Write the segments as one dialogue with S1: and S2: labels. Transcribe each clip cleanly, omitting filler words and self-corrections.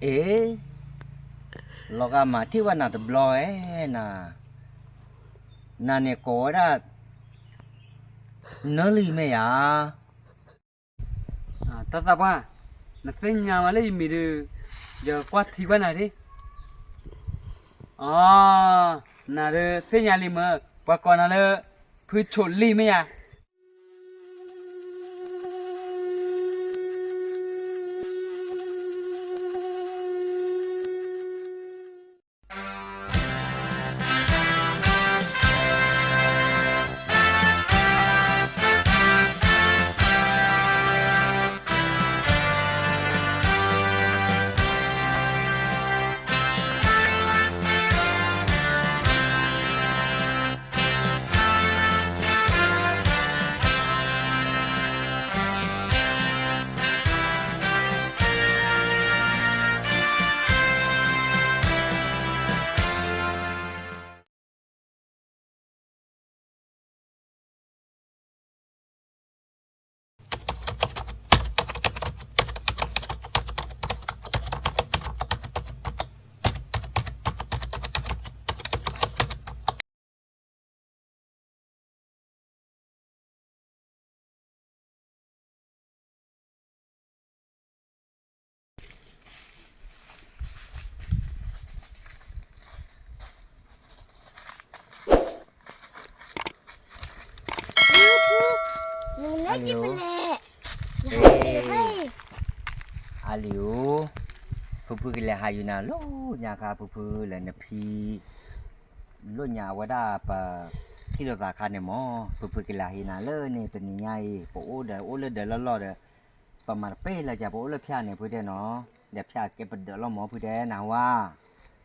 S1: เอ๋ลอกามาที่ว่านาตบลอยน่ะนาเนี่ยก็ได้นลีไหมอ่ะ
S2: ตาตาบ้านั่นเป็นยังมาเลยมีดูเดี๋ยวกวาดที่บ้านอะไรอ๋อนั่นเลยเป็นยังลิมกว่าก่อนนั่นเลยพูดชดลีไหมอ่ะ
S3: หนูน่ากินไปเลย
S1: เอ๋อาลิวพูดกันเลยหาอยู่นะลูกยาคาพูดเลยนะพี่ลูกยาวดาปะที่เราตาคาเนี่ยมอพูดกันเลยนะเลยเนี่ยเป็นยังไงปโอเดอโอเลเดอลอเดอประมาณเป้ละจ้ะปโอเลพิอาเนี่ยพูดได้เนาะเดี๋ยวพิอาเก็บเดอลหมอพูดได้นะว่า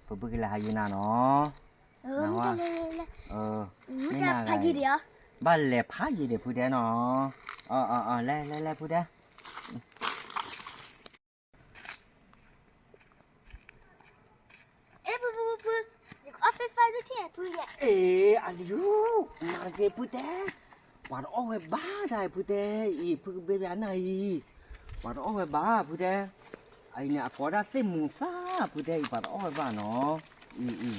S1: พูดกันเลยหาอยู่นะเนาะนะว่า
S3: ไม่น่าพายีเดียว
S1: บ้านเล็บพายีเดี๋ยวพูดได้เนาะแล่พูดได้
S3: ปุ๊อยากเอาไฟฟ้าด้วยที่ทุเรียน
S1: อาลิวมาเก็บพูดได้วันอ้อยบ้าได้พูดได้อีพูดเบียร์ไหนวันอ้อยบ้าพูดได้ไอเนี่ยพอได้เต็มมือซ่าพูดได้วันอ้อยบ้าเนาะ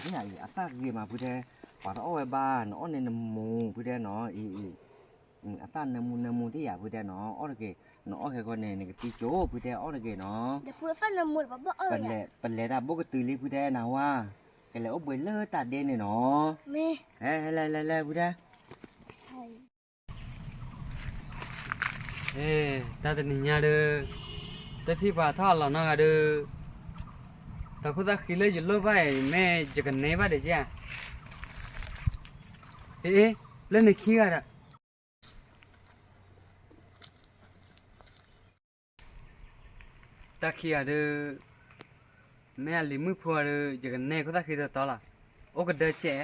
S1: ที่ไหนอาซาเกมาพูดได้วันอ้อยบ้าเนาะในน้ำมูพูดได้เนาะอาซาน้ำมูที่อยากพูดได้เนาะอ้อยเกเนาะอ้อยก็เนี่ยก็ตีโจ้พูดได้อ้อยเกเนาะ
S3: เดี๋ยวพูดฟันน้ำมูดแบบบ่
S1: เป็นเล่ได้บุกตื่นรีพูดได้นะว่ากันแล้วอบเลือตัดเด่นเนาะเฮ้ยพูดได้
S2: ตาตาหนิยาเด้อแต่ที่ป่าท่อเราหน้าเด้อตาคุณตาขี้เลยจะลบไปแม่จะกันไหนบ้างเดี๋ยวจ้ะเล่นในขี้กันอ่ะตาขี้อ่ะเด้อแม่ลิมุพัวเด้อจะกันไหนคุณตาขี้ตัวต่อละโอ้ก็เด้อเจ๊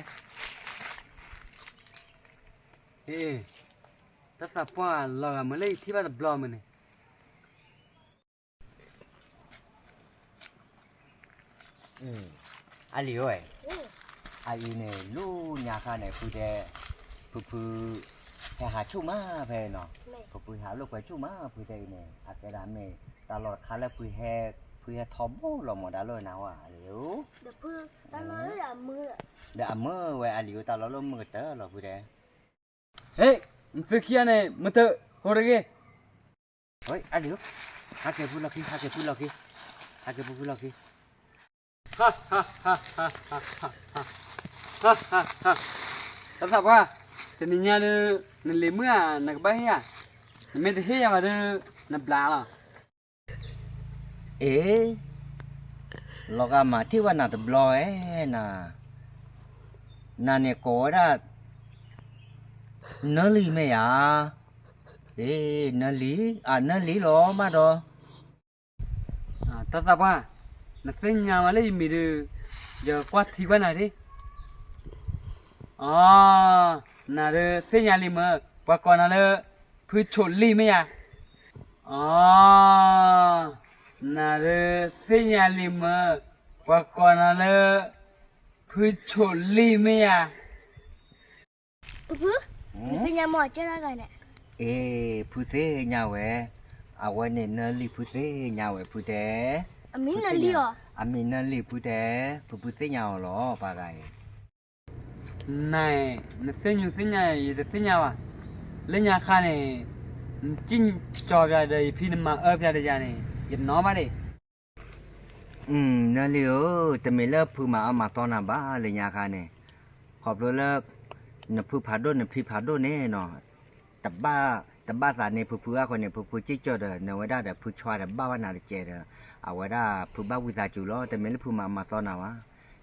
S2: ตาตาป้าหลอกมาเลยที่บ้านบล็อกมันเนี่ย
S1: อาลิวอาอีเนี่ยลูกยาคาเนี่ยพูดได้พูหาชูมาเพเนาะพูหาลูกไปชูมาพูดได้เนี่ยอาแกดามเนี่ยตลอดคาแล้วพูทอมโบหลอมหมดแล้วนะว่าอาลิว
S3: เดี๋ยวพูดตลอดเลยมือ
S1: เดี๋ยวมือไว้อาลิวตลอดมือเตอหรอพูดได้
S2: เฮ้ยมันเป็นขี้เนี่ยมันเถอะโหดเลย
S1: เฮ้ยอาลิวหาเก็บพูดล็อกฮ่าเก็บพูดล็อก
S2: ฮ่าตาตาว่าแต่นี่เนี่ยนั่นเลยเมื่อนักบ้าเฮียไม่ได้เฮียมาเด้อนับลาล่ะ
S1: ลอกามาที่ว่านาตบลอยน่ะนาเนี่ยก็ได้นลีไหมอ่ะนลีหรอมาดอ
S2: ตาตาว่านั่นเป็นยังมาเลยมีดูเดี๋ยวกวาดที่บ้านอะไรอ๋อนั่นเลยเป็นยังลิมกว่าก่อนนั่นเลยพูดชดลีไหมอ่ะอ๋อนั่นเลยเป็นยังลิมกว่าก่อนนั่นเลยพูดชดลีไหมอ่ะ
S3: เป็นยังหมอเจ้าอะไรเนี่ย
S1: พูดเท่ยาวเอาไว้เนี่ยนลีพูดเท่ยาวพูดเท่
S3: အမင်းနဲ့လီရော
S1: အမင်းနဲ့လေဖူတဲ့ဖူသိညာလောပါကဲ
S2: နိုင်နစညစညာရတဲ့စညာပါလက်ညာခါနေကျင်းကြော်ပြတဲ့ဖိနမအပြတဲ့ကြနေရနော်ပါလေ
S1: นั่นเลยแต่ไม่เลิกพูมาเอามาตอนน่ะบ้าเลยยาคาเนี่ยขอบเลิกนพูผาโดนนพี่ผาโดนเนี่ยเนาะแต่บ้าสารเนี่ยพูอะคนเนี่ยพูจิ๊กจอดเนี่ยว่าได้แต่พูชัวแต่บ้าว่านาเจเด้อเอาว่าได้พูบ้าวิซาจูล้อแต่ไม่เลิกพูมาตอนน่ะวะ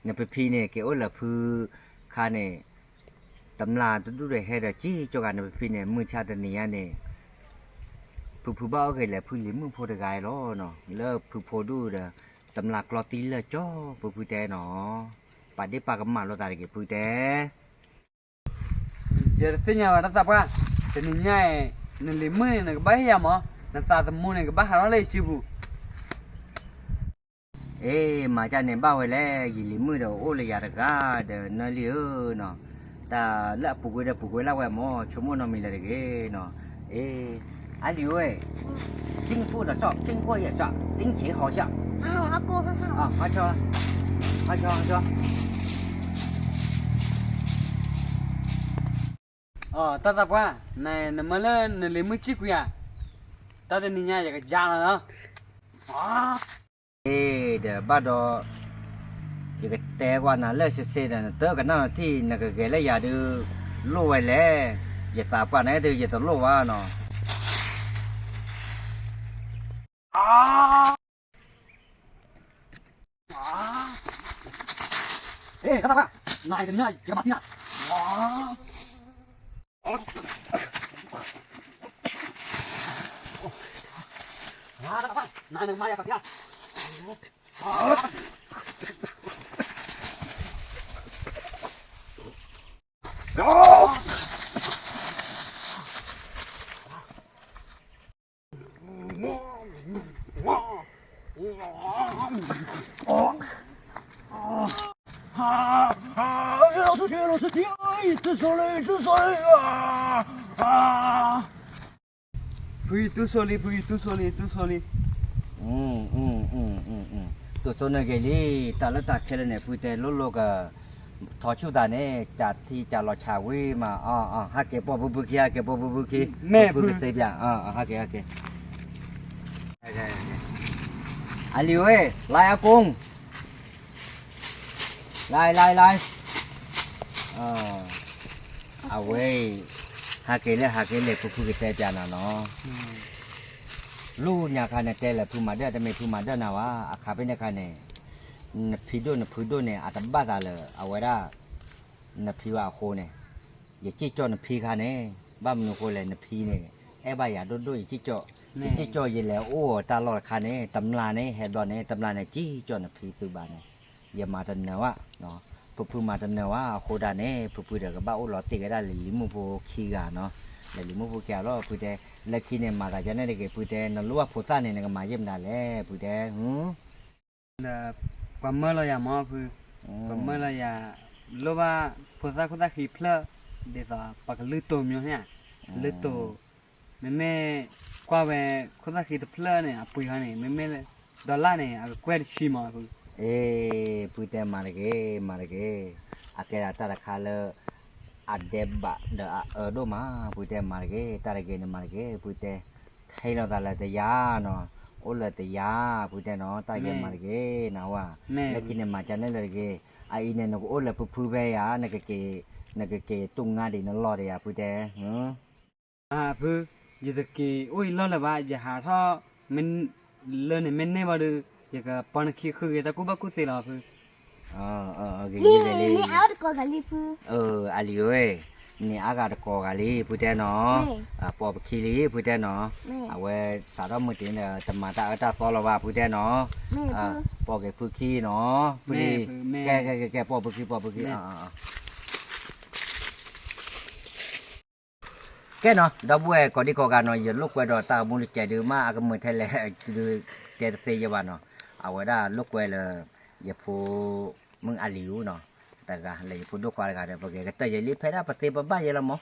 S1: เนี่ยพี่เนี่ยเกี่ยวละพูคาเนี่ยตำราดูได้ให้ได้จี้จอกันเนี่ยพี่เนี่ยมือชาติเนี่ยเนี่ยพูบ้าเคยแหละพูลิ้มมือโพดกายล้อเนาะเลิกพูโพดูเด้อตำหลักรอตีเลยจ้อพูแต่เนาะปัดได้ปากกับหมาเราตายกี่พูแต่
S2: giờ sinh nhà và nó tập ra thì mình nhảy nên lấy mưa này cái bãi hiểm mà nó ta tầm mua này cái bãi nó lấy chịu vụ
S1: เอ๊มาจากเนี่ยบ้าไว้แล้วยี่ลิมือเด้อโอ้เลยยาตะกาเด้อนั่นเลยเนาะแต่ละปุกเด้อปุกละไว้หมอชั่วโมงนอมีเลยเด้เนาะเอ๊อันนี้เว้ยchính phủ的上经过也上顶起好像
S3: อ้าวอากูข้าง
S1: 啊好笑好笑好笑
S2: ta tập ra này nó mới lên nó lấy mưa chiếc kìa ta tên nhìn nhảy cái giang này đó
S1: เอ๊เด้อบ้าดออยู่กับแต่ว่าน่ะเลิกเสียๆน่ะเตอกันน่ะที่น่ะก็แกเลยอย่าดื้อโลไว้แล้วอย่าตาป่าไหนดื้ออย่าตะโลว่าเนาะ
S2: ê ta tập ra này tên nhảy cái mặt nhảy này đừng mai à Pui tu soli
S1: ตัวโซนเกลีตาละตาเคลเนี่ยพูดแต่โลกทอชูดาเนี่ยจากที่จะรอชาวีมาฮักเก็บปอบุกี้ฮักเก็บปอบุกี้แม่พูดเสียบอย่างฮักเก็บอันนี้เว้ยลายอากงลายเอาเว้ยฮักเก็บเลยพูดเสียบอย่างเนาะลูกเนี่ยค่ะเนี่ยแต่ละพูมาได้แต่ไม่พูมาได้นะว่าอาคาเป็นเนี่ยค่ะเนี่ยพิโดนพูดเนี่ยอาตบ้าตาเลยเอาไว้ได้เนี่ยพิว่าโคเนี่ยอย่าจี้จ่อเนี่ยพิค่ะเนี่ยบ้ามันโคเลยเนี่ยพิเนี่ยไอ้บ้าอย่าโดนอย่าจี้จ่อยิ่งแล้วโอ้ตลอดค่ะเนี่ยตำราเนี่ยเฮดอนเนี่ยตำราเนี่ยจี้จ่อเนี่ยพิตัวบ้านเนี่ยอย่ามาตันเนี่ยว่าเนาะพูมาตันเนี่ยว่าโคดาเนี่ยพูดเดี๋ยวก็บ้าโอ้หลอดตีก็ได้เลยลิมูโพขี้กันเนาะเลยลิมูโพแก่แล้วพูดแต่เล็กเนี่ยมาแต่จะเนี่ยเด็กพูดแต่นั่นรู้ว่าพูดตาเนี่ยก็มาเยี่ยมได้แล้วพูดแต่
S2: là quả mơ là mò phu quả mơ là lúc ba phật gia khota khí phơ để vào bạc lư tổ miêu nha lư tổ mẹ qua về khota khí phơ này apui ha này mẹ đô la này à quẹt chi mà phu
S1: êพูดแต่มาเลยเกอาเกราตาราคาเลยอาเดบะเดอโดมาพูดแต่มาเลยตาเลยเนี่ยมาเลยพูดแต่ให้เราตาเลยแต่ยาเนาะโอ้เลยแต่ยาพูดแต่เนาะตายยังมาเลยนะว่าแล้วกินเนี่ยมาจากนั่นเลยเกไอ้เนี่ยนกโอ้เลยพูดไปอ่ะนักเกตุงงาดีนั่นรอดเลยพูดแต่
S2: phu giờ cái ôi lo là ba giờ hà tho mình lên này mình này vào được giờ cái pan khí khơi ta cũng bắt cũng xí là phu
S1: เก
S3: นี่
S1: เลย
S3: นี่เอาตะกอกะลีฟู
S1: อาลีเว้ยนี่อากาศกอกาลีพูดแต่เนาะปอบคีลีพูดแต่เนาะเอาไว้สารมือตีเนี่ยตมาตาตาฟอลว่าพูดแต่เนาะปอเกพูคีเนาะพูดแกปอบคีแกเนาะดับเว้ยก่อนที่กอกันเนาะอย่าลูกไว้ดอตาบุญใจดื้อมากก็มือไทยแหละดื้อแกเสียวันเนาะเอาไว้ได้ลูกไว้เลยอย่าพูมึงอาลิวเนาะแต่ก็เลยพูดด้วยความกันเดี๋ยวพวกแกก็เตยลิเพด้าปฏิบัติบ้านยังละมั้ง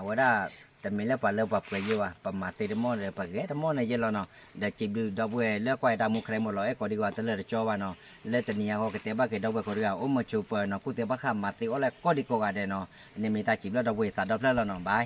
S1: ว่าได้แต่ไม่เล่าปลาเล่าปลาเปลือยอยู่ปลามาเตดมอนเลยปลาแกดมอนเนี่ยเยอะแล้วเนาะเดี๋ยวจีบดูดอกบัวเลือกไว้ตามมุขใครหมดเลยก็ดีกว่าแต่เลือกจอวาเนาะเลือกแต่เนี่ยเขาก็เตะบ้าเกดอกบัวก็ดีกว่าโอ้มาจูเปิลเนาะกูเตะบ้าข้ามมาเตะอะไรก็ดีกว่าเดเนาะเนี่ยมีตาจีบแล้วดอกบัวตัดดอกแล้วเนาะบาย